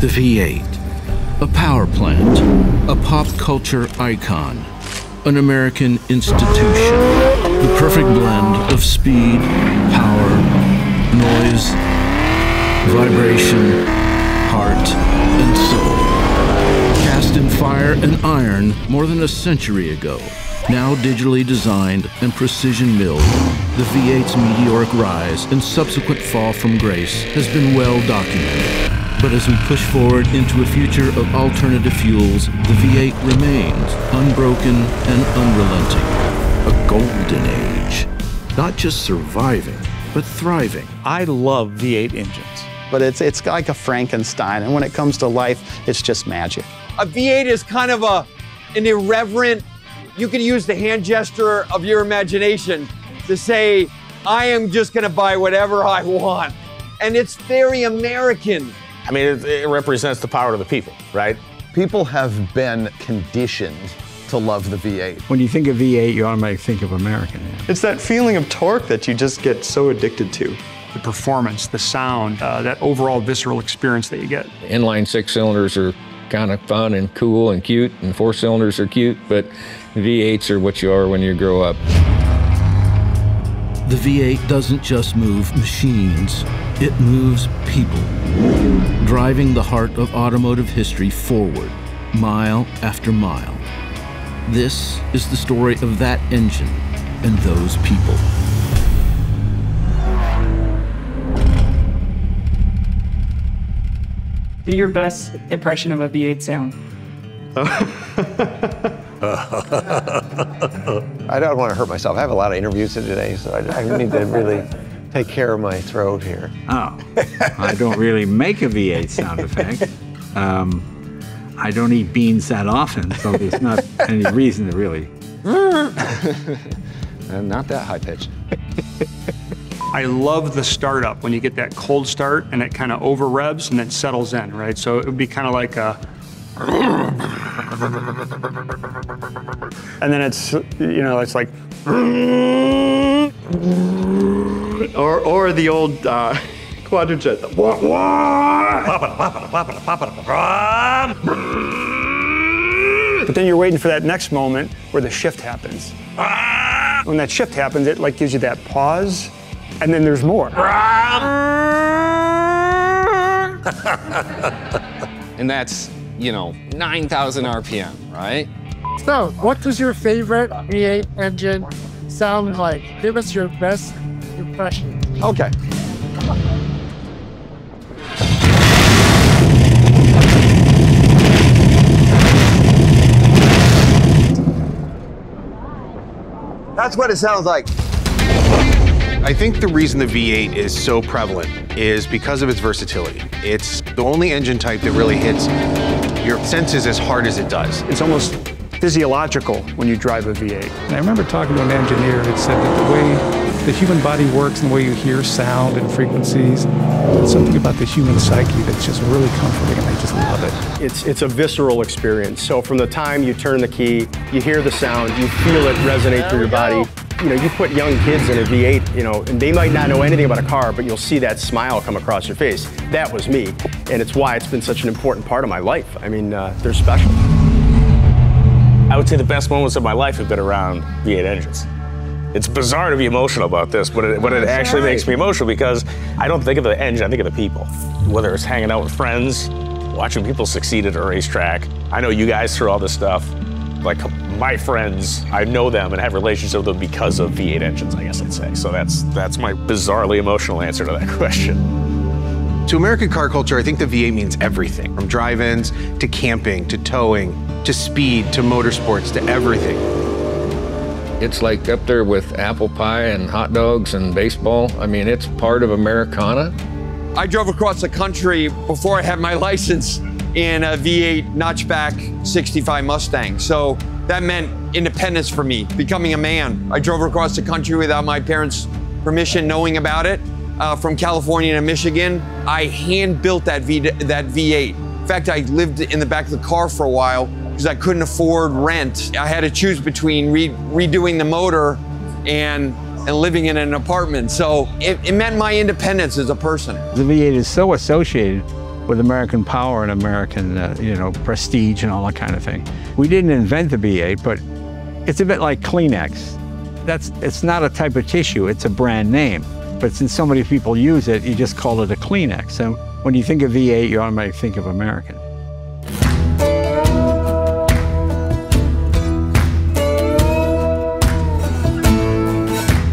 The V8, a power plant, a pop culture icon, an American institution, the perfect blend of speed, power, noise, vibration, heart, and soul. Cast in fire and iron more than a century ago, now digitally designed and precision milled, the V8's meteoric rise and subsequent fall from grace has been well documented. But as we push forward into a future of alternative fuels, the V8 remains unbroken and unrelenting. A golden age. Not just surviving, but thriving. I love V8 engines. But it's like a Frankenstein, and when it comes to life, it's just magic. A V8 is kind of an irreverent, you can use the hand gesture of your imagination to say, I am just gonna buy whatever I want. And it's very American. I mean, it represents the power of the people, right? People have been conditioned to love the V8. When you think of V8, you automatically think of American. It's that feeling of torque that you just get so addicted to. The performance, the sound, that overall visceral experience that you get. Inline 6-cylinders are kind of fun and cool and cute, and 4 cylinders are cute, but V8s are what you are when you grow up. The V8 doesn't just move machines, it moves people, driving the heart of automotive history forward, mile after mile. This is the story of that engine and those people. Do your best impression of a V8 sound. I don't want to hurt myself. I have a lot of interviews today, so I need to really take care of my throat here. Oh, I don't really make a V8 sound effect. I don't eat beans that often, so there's not any reason to really. Not that high pitched. I love the startup when you get that cold start and it kind of over revs and then settles in, right? So it would be kind of like a. And then it's, you know, it's like. Or the old quadrijet. But then you're waiting for that next moment where the shift happens. When that shift happens, it like gives you that pause, and then there's more. And that's, you know, 9,000 RPM, right? So, what does your favorite V8 engine sound like? Give us your best impression. Okay. That's what it sounds like. I think the reason the V8 is so prevalent is because of its versatility. It's the only engine type that really hits your senses as hard as it does. It's almost physiological when you drive a V8. And I remember talking to an engineer that said that the way the human body works and the way you hear sound and frequencies, there's something about the human psyche that's just really comforting, and I just love it. It's a visceral experience. So from the time you turn the key, you hear the sound, you feel it resonate through your body. You know, you put young kids in a V8, you know, and they might not know anything about a car, but you'll see that smile come across your face. That was me, and it's why it's been such an important part of my life. I mean, they're special. I would say the best moments of my life have been around V8 engines. It's bizarre to be emotional about this, but it actually makes me emotional because I don't think of the engine, I think of the people. Whether it's hanging out with friends, watching people succeed at a racetrack. I know you guys through all this stuff. Like my friends, I know them and have relationships with them because of V8 engines, I guess I'd say. So that's my bizarrely emotional answer to that question. To American car culture, I think the V8 means everything, from drive-ins to camping, to towing, to speed, to motorsports, to everything. It's like up there with apple pie and hot dogs and baseball. I mean, it's part of Americana. I drove across the country before I had my license in a V8 notchback 65 Mustang. So that meant independence for me, becoming a man. I drove across the country without my parents' permission, knowing about it. From California to Michigan, I hand-built that V8. In fact, I lived in the back of the car for a while because I couldn't afford rent. I had to choose between redoing the motor and living in an apartment. So it meant my independence as a person. The V8 is so associated with American power and American, prestige and all that kind of thing. We didn't invent the V8, but it's a bit like Kleenex. It's not a type of tissue, it's a brand name. But since so many people use it, you just call it a Kleenex. So when you think of V8, you automatically think of American.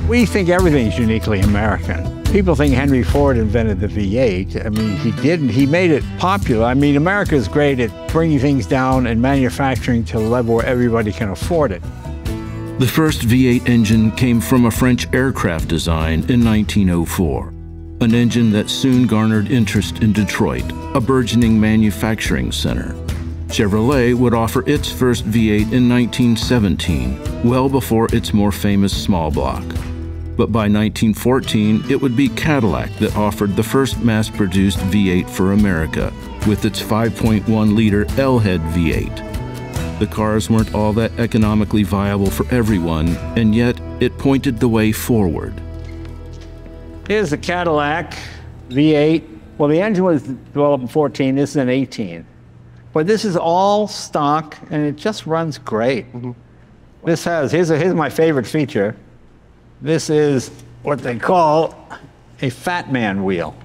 We think everything's uniquely American. People think Henry Ford invented the V8. I mean, he didn't. He made it popular. I mean, America is great at bringing things down and manufacturing to a level where everybody can afford it. The first V8 engine came from a French aircraft design in 1904, an engine that soon garnered interest in Detroit, a burgeoning manufacturing center. Chevrolet would offer its first V8 in 1917, well before its more famous small block. But by 1914, it would be Cadillac that offered the first mass-produced V8 for America, with its 5.1-liter L-head V8. The cars weren't all that economically viable for everyone, and yet it pointed the way forward. Here's the Cadillac V8. Well, the engine was developed in 14, this is in 18. But this is all stock, and it just runs great. This has, here's my favorite feature. This is what they call a fat man wheel.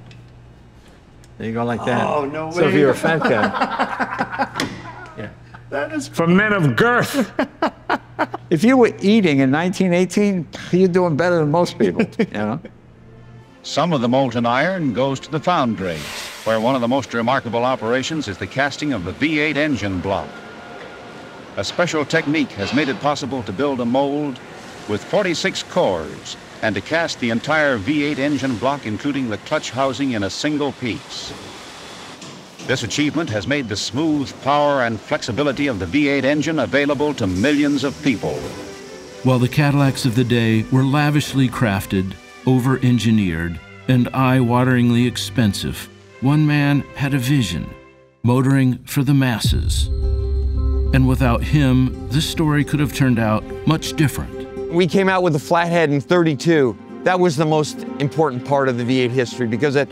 There you go like that. Oh, no way. So if you're a fat guy. Yeah. That is for men of girth. If you were eating in 1918, you're doing better than most people, you know? Some of the molten iron goes to the foundry, where one of the most remarkable operations is the casting of the V8 engine block. A special technique has made it possible to build a mold with 46 cores and to cast the entire V8 engine block, including the clutch housing, in a single piece. This achievement has made the smooth power and flexibility of the V8 engine available to millions of people. While the Cadillacs of the day were lavishly crafted, over-engineered, and eye-wateringly expensive, one man had a vision, motoring for the masses. And without him, this story could have turned out much different. We came out with a flathead in '32. That was the most important part of the V8 history because it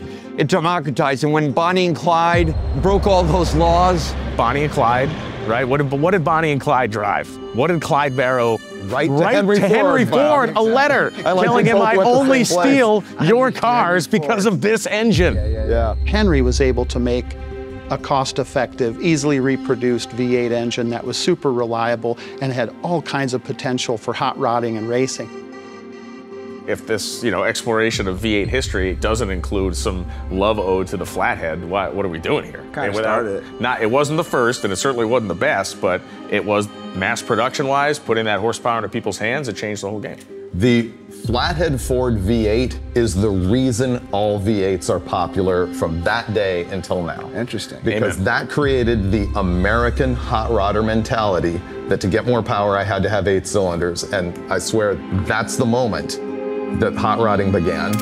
democratized. And when Bonnie and Clyde broke all those laws. Bonnie and Clyde, right? What did Bonnie and Clyde drive? What did Clyde Barrow write to Henry Ford? A letter telling him, I only steal your cars because of this engine. Yeah. Henry was able to make a cost-effective, easily reproduced V8 engine that was super reliable and had all kinds of potential for hot rodding and racing. If this, exploration of V8 history doesn't include some love ode to the flathead, what are we doing here? It wasn't the first, and it certainly wasn't the best, but it was mass production-wise, putting that horsepower into people's hands, it changed the whole game. The flathead Ford V8 is the reason all V8s are popular from that day until now. Interesting. Because that created the American hot rodder mentality that to get more power, I had to have 8 cylinders. And I swear that's the moment that hot rodding began.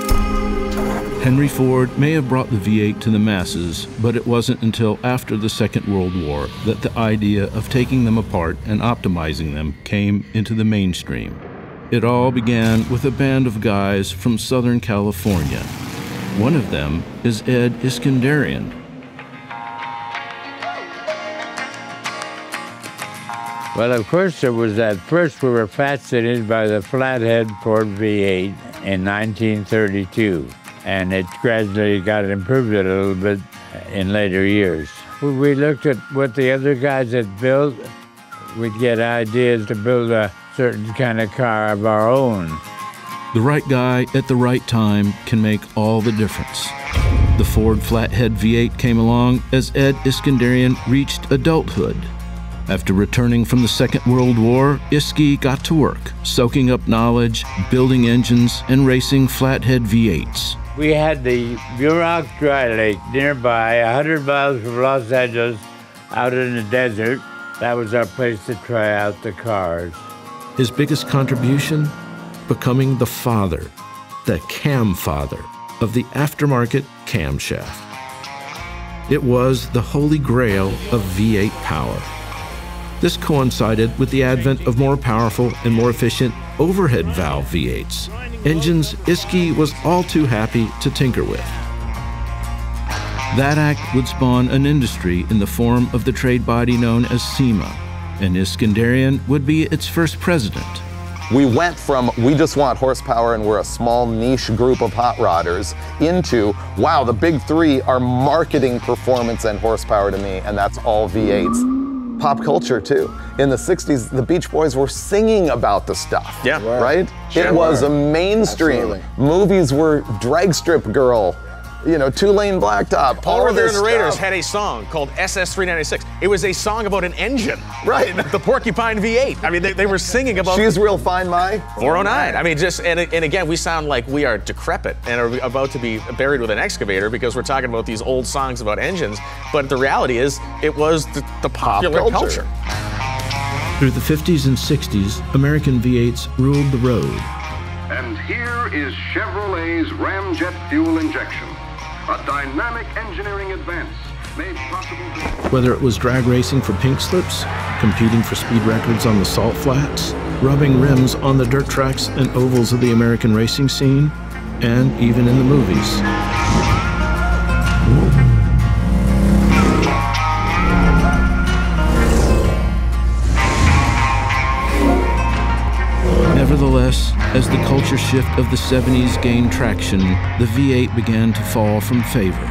Henry Ford may have brought the V8 to the masses, but it wasn't until after the Second World War that the idea of taking them apart and optimizing them came into the mainstream. It all began with a band of guys from Southern California. One of them is Ed Iskandarian. Well, of course, there was that. First, we were fascinated by the flathead Ford V8 in 1932, and it gradually got improved a little bit in later years. We looked at what the other guys had built. We'd get ideas to build a certain kind of car of our own. The right guy at the right time can make all the difference. The Ford Flathead V8 came along as Ed Iskandarian reached adulthood. After returning from the Second World War, Iski got to work, soaking up knowledge, building engines, and racing flathead V8s. We had the Buraq Dry Lake nearby, 100 miles from Los Angeles, out in the desert. That was our place to try out the cars. His biggest contribution? Becoming the father, the cam father, of the aftermarket camshaft. It was the holy grail of V8 power. This coincided with the advent of more powerful and more efficient overhead valve V8s, engines Iski was all too happy to tinker with. That act would spawn an industry in the form of the trade body known as SEMA, and Iskandarian would be its first president. We went from, we just want horsepower and we're a small niche group of hot rodders, into, wow, the big three are marketing performance and horsepower to me, and that's all V8s. Pop culture too. In the 60s, the Beach Boys were singing about the stuff, right? Sure It was were. a mainstream. Absolutely. Movies were Drag Strip Girl, you know, two-lane blacktop. Paul all Revere this and the Raiders stuff. had a song called SS396. It was a song about an engine. Right. The Porcupine V8. I mean, they were singing about... She's real fine, my 409. I mean, just, and again, we sound like we are decrepit and are about to be buried with an excavator because we're talking about these old songs about engines. But the reality is, it was the popular culture. Through the 50s and 60s, American V8s ruled the road. And here is Chevrolet's ramjet fuel injection, a dynamic engineering advance made possible to... Whether it was drag racing for pink slips, competing for speed records on the salt flats, rubbing rims on the dirt tracks and ovals of the American racing scene, and even in the movies. Nevertheless, as the culture shift of the 70s gained traction, the V8 began to fall from favor.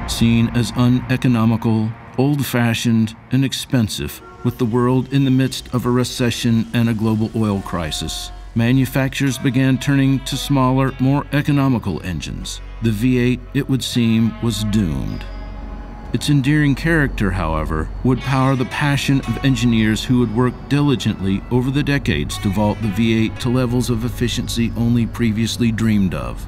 Seen as uneconomical, old-fashioned, and expensive, with the world in the midst of a recession and a global oil crisis, manufacturers began turning to smaller, more economical engines. The V8, it would seem, was doomed. Its endearing character, however, would power the passion of engineers who would work diligently over the decades to vault the V8 to levels of efficiency only previously dreamed of.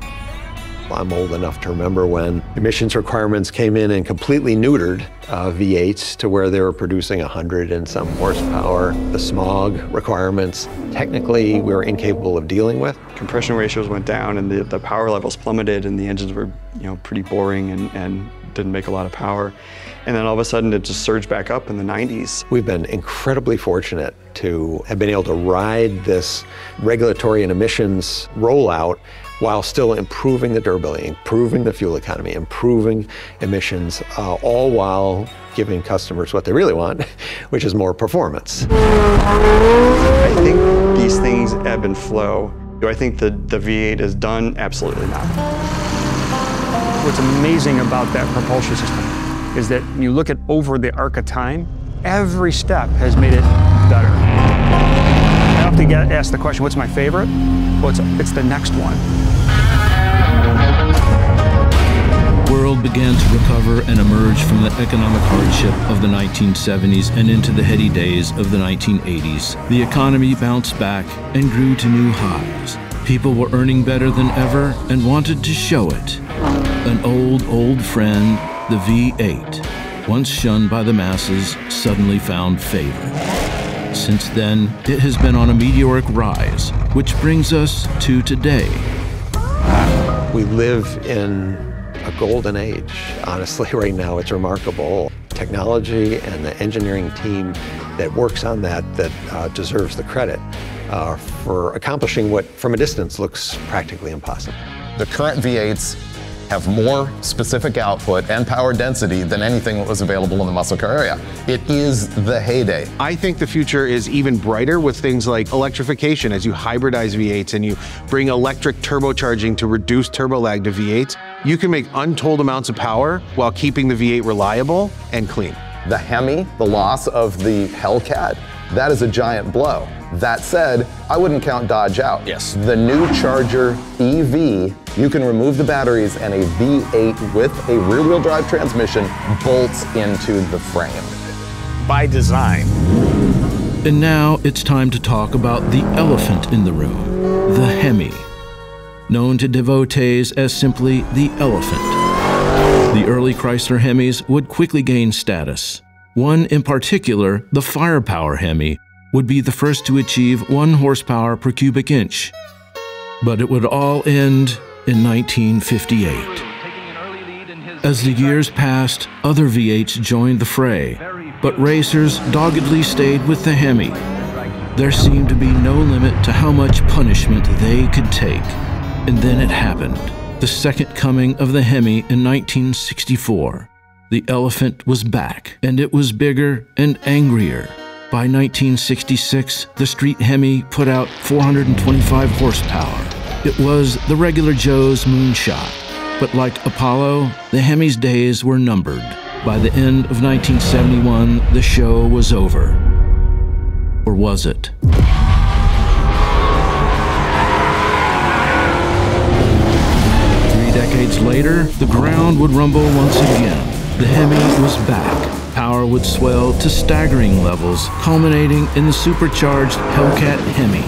I'm old enough to remember when emissions requirements came in and completely neutered V8s to where they were producing 100 and some horsepower. The smog requirements, technically, we were incapable of dealing with. Compression ratios went down and the power levels plummeted and the engines were, you know, pretty boring and didn't make a lot of power. And then all of a sudden it just surged back up in the 90s. We've been incredibly fortunate to have been able to ride this regulatory and emissions rollout while still improving the durability, improving the fuel economy, improving emissions, all while giving customers what they really want, which is more performance. I think these things ebb and flow. Do I think the V8 is done? Absolutely not. What's amazing about that propulsion system is that when you look at over the arc of time, every step has made it better. I often get asked the question, what's my favorite? Well, it's the next one. The world began to recover and emerge from the economic hardship of the 1970s and into the heady days of the 1980s. The economy bounced back and grew to new highs. People were earning better than ever and wanted to show it. An old friend, the V8, once shunned by the masses, suddenly found favor. Since then, it has been on a meteoric rise, which brings us to today. We live in a golden age. Honestly, right now, it's remarkable. Technology and the engineering team that works on that deserves the credit for accomplishing what, from a distance, looks practically impossible. The current V8s have more specific output and power density than anything that was available in the muscle car area. It is the heyday. I think the future is even brighter with things like electrification. As you hybridize V8s and you bring electric turbocharging to reduce turbo lag to V8s, you can make untold amounts of power while keeping the V8 reliable and clean. The Hemi, the loss of the Hellcat, that is a giant blow. That said, I wouldn't count Dodge out. Yes. The new Charger EV, you can remove the batteries and a V8 with a rear-wheel drive transmission bolts into the frame. By design. And now it's time to talk about the elephant in the room, the Hemi. Known to devotees as simply the elephant. The early Chrysler Hemis would quickly gain status. One in particular, the Firepower Hemi, would be the first to achieve 1 horsepower per cubic inch. But it would all end in 1958. As the years passed, other V8s joined the fray, but racers doggedly stayed with the Hemi. There seemed to be no limit to how much punishment they could take. And then it happened. the second coming of the Hemi in 1964. The elephant was back, and it was bigger and angrier. By 1966, the street Hemi put out 425 horsepower. It was the regular Joe's moonshot. But like Apollo, the Hemi's days were numbered. By the end of 1971, the show was over. Or was it? 3 decades later, the ground would rumble once again. The Hemi was back. Power would swell to staggering levels, culminating in the supercharged Hellcat Hemi.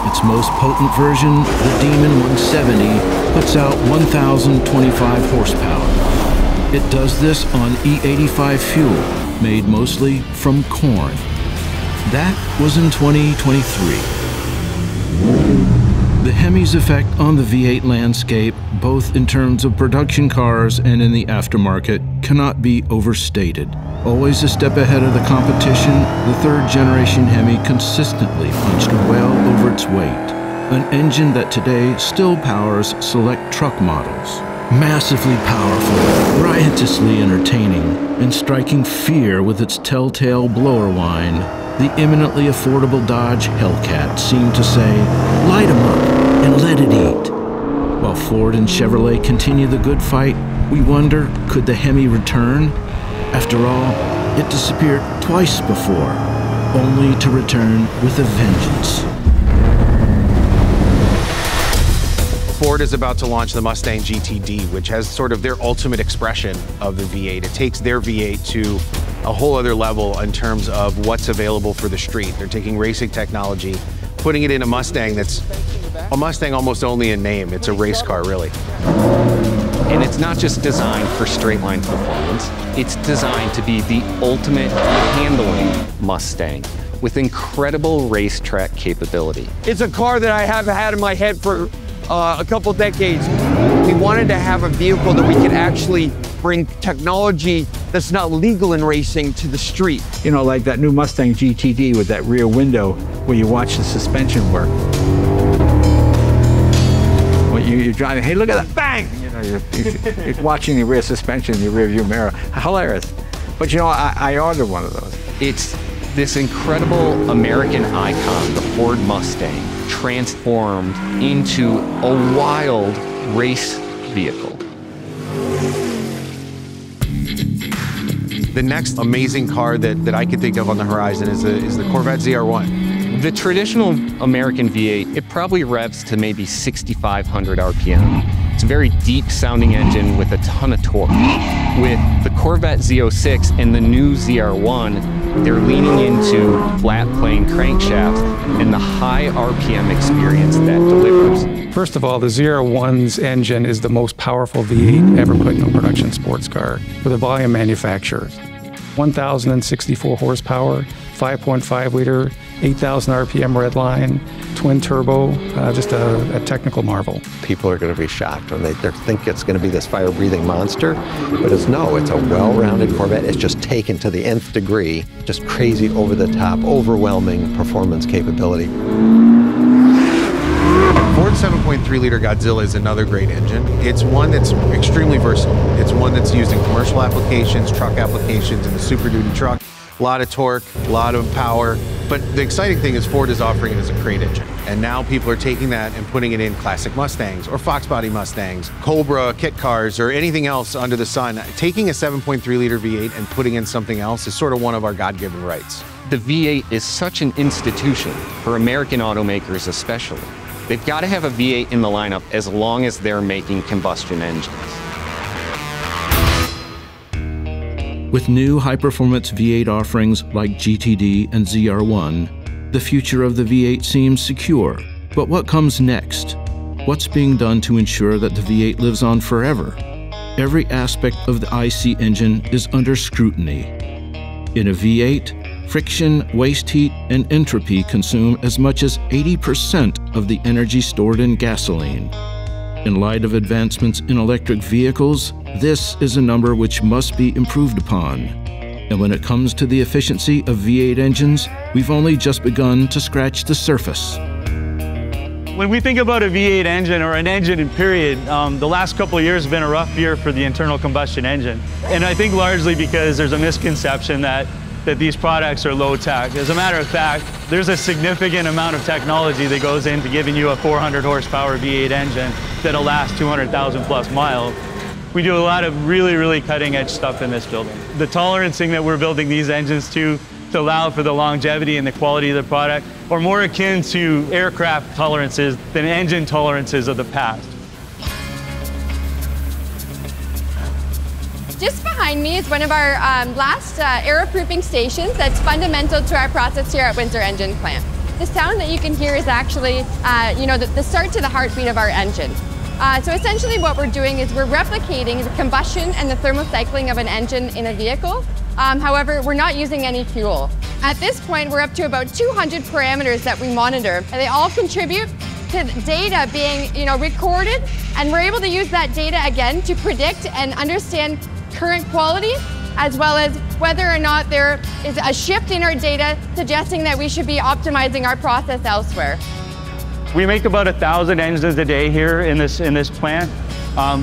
Its most potent version, the Demon 170, puts out 1,025 horsepower. It does this on E85 fuel, made mostly from corn. That was in 2023. The Hemi's effect on the V8 landscape, both in terms of production cars and in the aftermarket, cannot be overstated. Always a step ahead of the competition, the third-generation Hemi consistently punched well over its weight. An engine that today still powers select truck models. Massively powerful, riotously entertaining, and striking fear with its telltale blower whine, the eminently affordable Dodge Hellcat seemed to say, light 'em up and let it eat. While Ford and Chevrolet continue the good fight, we wonder, could the Hemi return? After all, it disappeared twice before, only to return with a vengeance. Ford is about to launch the Mustang GTD, which has sort of their ultimate expression of the V8. It takes their V8 to a whole other level in terms of what's available for the street. They're taking racing technology, putting it in a Mustang that's a Mustang almost only in name. It's a race car, really. And it's not just designed for straight line performance, it's designed to be the ultimate handling Mustang with incredible racetrack capability. It's a car that I have had in my head for a couple decades. We wanted to have a vehicle that we could actually bring technology that's not legal in racing to the street. You know, like that new Mustang GTD with that rear window where you watch the suspension work. When you're driving, hey, look at that, bang! You know, you're watching the rear suspension in your rear view mirror. Hilarious. But you know, I ordered one of those. It's this incredible American icon, the Ford Mustang, transformed into a wild race vehicle. The next amazing car that I can think of on the horizon is the Corvette ZR1. The traditional American V8, it probably revs to maybe 6,500 RPM. It's a very deep sounding engine with a ton of torque. With the Corvette Z06 and the new ZR1, they're leaning into flat plane crankshafts and the high RPM experience that delivers. First of all, the ZR1's engine is the most powerful V8 ever put in a production sports car for the volume manufacturers. 1,064 horsepower, 5.5 liter, 8,000 RPM redline, twin turbo, just a technical marvel. People are going to be shocked when they think it's going to be this fire-breathing monster, but it's a well-rounded Corvette. It's just taken to the nth degree, just crazy, over-the-top, overwhelming performance capability. Ford's 7.3-liter Godzilla is another great engine. It's one that's extremely versatile. It's one that's used in commercial applications, truck applications, in the Super Duty truck. A lot of torque, a lot of power. But the exciting thing is Ford is offering it as a crate engine. And now people are taking that and putting it in classic Mustangs or Fox body Mustangs, Cobra kit cars, or anything else under the sun. Taking a 7.3-liter V8 and putting in something else is sort of one of our God-given rights. The V8 is such an institution, for American automakers especially. They've got to have a V8 in the lineup as long as they're making combustion engines. With new high-performance V8 offerings like GTD and ZR1, the future of the V8 seems secure. But what comes next? What's being done to ensure that the V8 lives on forever? Every aspect of the IC engine is under scrutiny. In a V8, friction, waste heat, and entropy consume as much as 80% of the energy stored in gasoline. In light of advancements in electric vehicles, this is a number which must be improved upon. And when it comes to the efficiency of V8 engines, we've only just begun to scratch the surface. When we think about a V8 engine or an engine in period, the last couple of years have been a rough year for the internal combustion engine. And I think largely because there's a misconception that these products are low tech. As a matter of fact, there's a significant amount of technology that goes into giving you a 400 horsepower V8 engine that'll last 200,000 plus miles. We do a lot of really, really cutting edge stuff in this building. The tolerancing that we're building these engines to allow for the longevity and the quality of the product are more akin to aircraft tolerances than engine tolerances of the past. Just behind me is one of our last aeroproofing stations that's fundamental to our process here at Windsor Engine Plant. The sound that you can hear is actually the start to the heartbeat of our engine. So essentially what we're doing is we're replicating the combustion and the thermocycling of an engine in a vehicle. However, we're not using any fuel. At this point, we're up to about 200 parameters that we monitor, and they all contribute to data being recorded, and we're able to use that data again to predict and understand current quality, as well as whether or not there is a shift in our data suggesting that we should be optimizing our process elsewhere. We make about 1,000 engines a day here in this plant.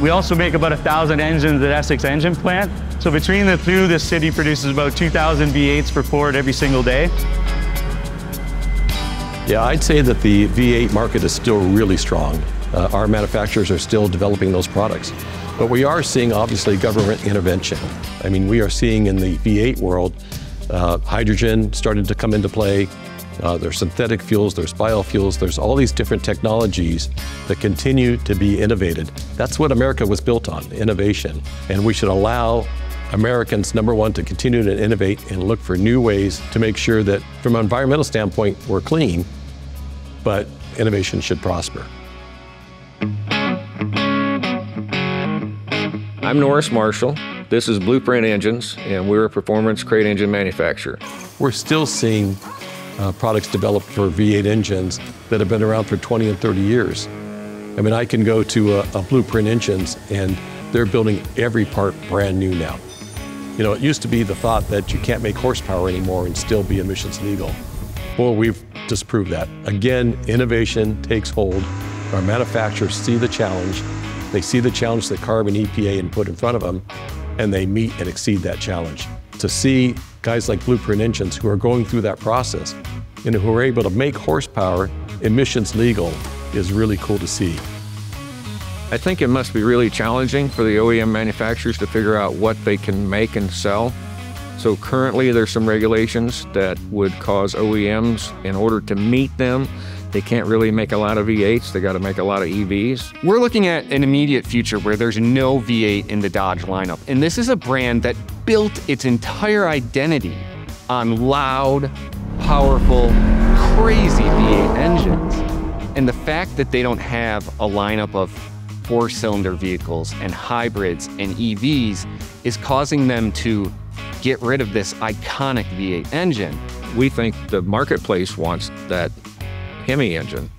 We also make about 1,000 engines at Essex Engine Plant. So between the two, the city produces about 2,000 V8s for Ford every single day. Yeah, I'd say that the V8 market is still really strong. Our manufacturers are still developing those products. But we are seeing, obviously, government intervention. I mean, we are seeing in the V8 world, hydrogen starting to come into play. There's synthetic fuels, there's biofuels, there's all these different technologies that continue to be innovated. That's what America was built on, innovation. And we should allow Americans, number one, to continue to innovate and look for new ways to make sure that from an environmental standpoint, we're clean, but innovation should prosper. I'm Norris Marshall. This is Blueprint Engines, and we're a performance crate engine manufacturer. We're still seeing products developed for V8 engines that have been around for 20 and 30 years. I mean, I can go to a Blueprint Engines and they're building every part brand new now. You know, it used to be the thought that you can't make horsepower anymore and still be emissions legal. Well, we've disproved that. Again, innovation takes hold. Our manufacturers see the challenge. They see the challenge that CARB and EPA and put in front of them, and they meet and exceed that challenge. To see guys like Blueprint Engines who are going through that process and who are able to make horsepower emissions legal is really cool to see. I think it must be really challenging for the OEM manufacturers to figure out what they can make and sell. So currently there's some regulations that would cause OEMs, in order to meet them, they can't really make a lot of V8s, they gotta make a lot of EVs. We're looking at an immediate future where there's no V8 in the Dodge lineup. And this is a brand that built its entire identity on loud, powerful, crazy V8 engines. And the fact that they don't have a lineup of four-cylinder vehicles and hybrids and EVs is causing them to get rid of this iconic V8 engine. We think the marketplace wants that Hemi engine.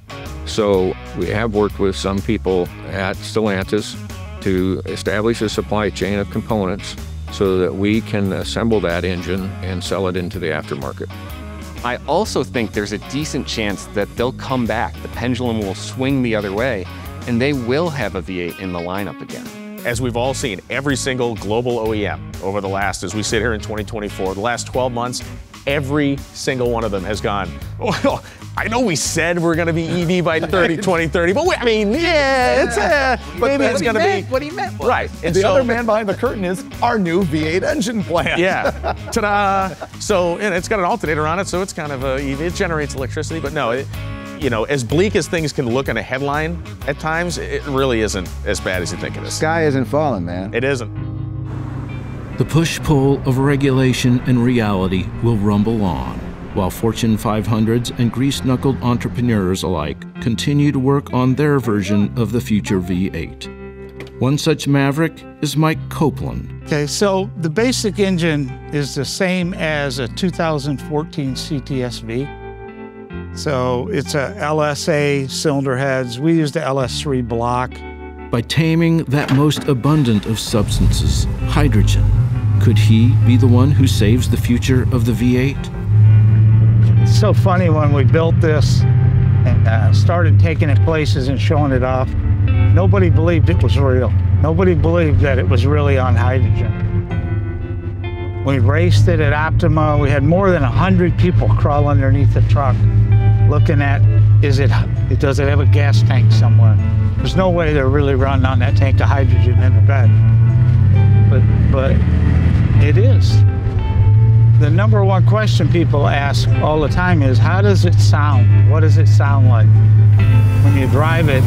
So we have worked with some people at Stellantis to establish a supply chain of components so that we can assemble that engine and sell it into the aftermarket. I also think there's a decent chance that they'll come back. The pendulum will swing the other way, and they will have a V8 in the lineup again. As we've all seen, every single global OEM over the last, as we sit here in 2024, the last 12 months, every single one of them has gone, well, I know we said we're going to be EV by 2030, but I mean, yeah, it's maybe it's going to be. What he meant was. Right. And the other man behind the curtain is our new V8 engine plant. Yeah. Ta-da. So and it's got an alternator on it, so it's kind of a EV. It generates electricity, but no, you know, as bleak as things can look in a headline at times, it really isn't as bad as you think it is. Sky isn't falling, man. It isn't. The push-pull of regulation and reality will rumble on, while Fortune 500s and grease-knuckled entrepreneurs alike continue to work on their version of the future V8. One such maverick is Mike Copeland. Okay, so the basic engine is the same as a 2014 CTS-V. So it's a LSA cylinder heads. We use the LS3 block. By taming that most abundant of substances, hydrogen, could he be the one who saves the future of the V8? It's so funny, when we built this, and started taking it places and showing it off. Nobody believed it was real. Nobody believed that it was really on hydrogen. We raced it at Optima. We had more than 100 people crawl underneath the truck looking at, does it have a gas tank somewhere? There's no way they're really running on that tank of hydrogen in the bed. But it is. The number one question people ask all the time is, how does it sound? What does it sound like? When you drive it,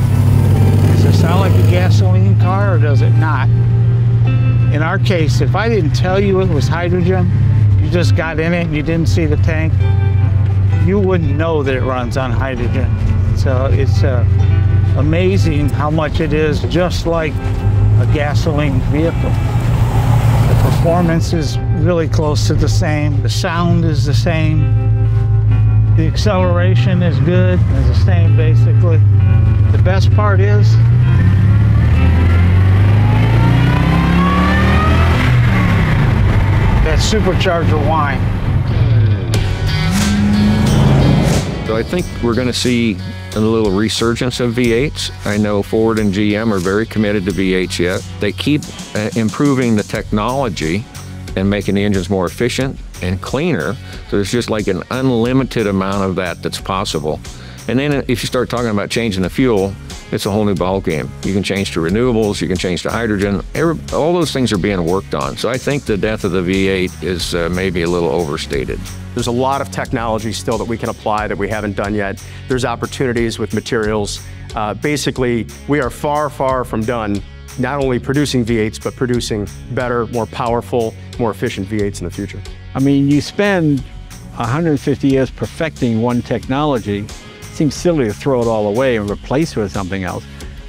does it sound like a gasoline car or does it not? In our case, if I didn't tell you it was hydrogen, you just got in it and you didn't see the tank, you wouldn't know that it runs on hydrogen. So it's amazing how much it is just like a gasoline vehicle. The performance is really close to the same. The sound is the same. The acceleration is good, it's the same basically. The best part is, that supercharger whine. So I think we're going to see a little resurgence of V8s. I know Ford and GM are very committed to V8s yet. They keep improving the technology and making the engines more efficient and cleaner. So there's just like an unlimited amount of that that's possible. And then if you start talking about changing the fuel, it's a whole new ball game. You can change to renewables, you can change to hydrogen. All those things are being worked on. So I think the death of the V8 is maybe a little overstated. There's a lot of technology still that we can apply that we haven't done yet. There's opportunities with materials. Basically, we are far, far from done, not only producing V8s, but producing better, more powerful, more efficient V8s in the future. I mean, you spend 150 years perfecting one technology. It seems silly to throw it all away and replace it with something else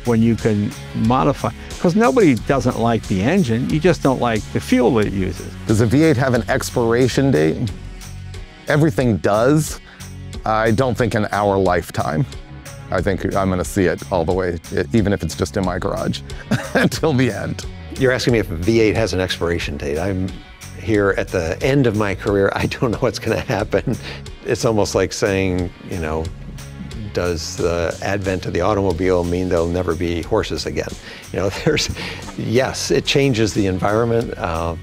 when you can modify. Because nobody doesn't like the engine, you just don't like the fuel that it uses. Does the V8 have an expiration date? Everything does. I don't think in our lifetime. I think I'm going to see it all the way, even if it's just in my garage, until the end. You're asking me if a V8 has an expiration date. I'm here at the end of my career. I don't know what's going to happen. It's almost like saying, you know, does the advent of the automobile mean there'll never be horses again? You know, yes, it changes the environment.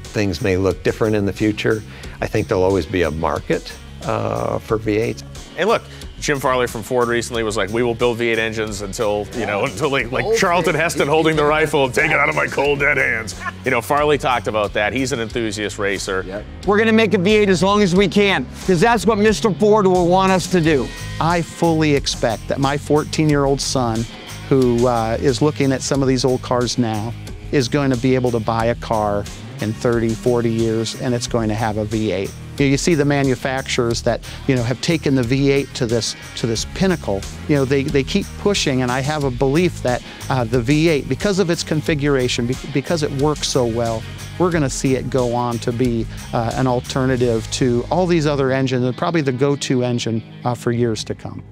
Things may look different in the future. I think there'll always be a market for V8s. And look, Jim Farley from Ford recently was like, we will build V8 engines until, you know, until like Charlton Heston holding the rifle and take it out of my cold dead hands. You know, Farley talked about that. He's an enthusiast racer. Yep. We're going to make a V8 as long as we can, because that's what Mr. Ford will want us to do. I fully expect that my 14-year-old son, who is looking at some of these old cars now, is going to be able to buy a car in 30, 40 years, and it's going to have a V8. You see the manufacturers that, you know, have taken the V8 to this pinnacle. You know, they keep pushing, and I have a belief that the V8, because of its configuration, because it works so well, we're going to see it go on to be an alternative to all these other engines, and probably the go-to engine for years to come.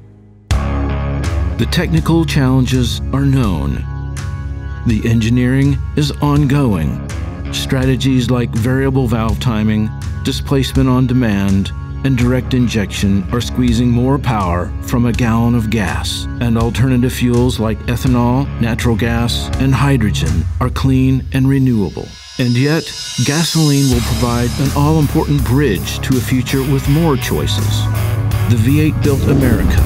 The technical challenges are known. The engineering is ongoing. Strategies like variable valve timing, displacement on demand, and direct injection are squeezing more power from a gallon of gas, and alternative fuels like ethanol, natural gas, and hydrogen are clean and renewable. And yet, gasoline will provide an all-important bridge to a future with more choices. The V8 built America,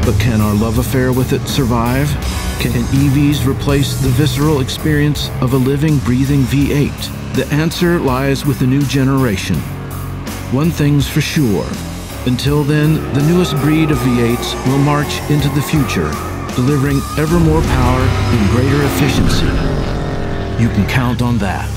but can our love affair with it survive? Can EVs replace the visceral experience of a living, breathing V8? The answer lies with the new generation. One thing's for sure. Until then, the newest breed of V8s will march into the future, delivering ever more power and greater efficiency. You can count on that.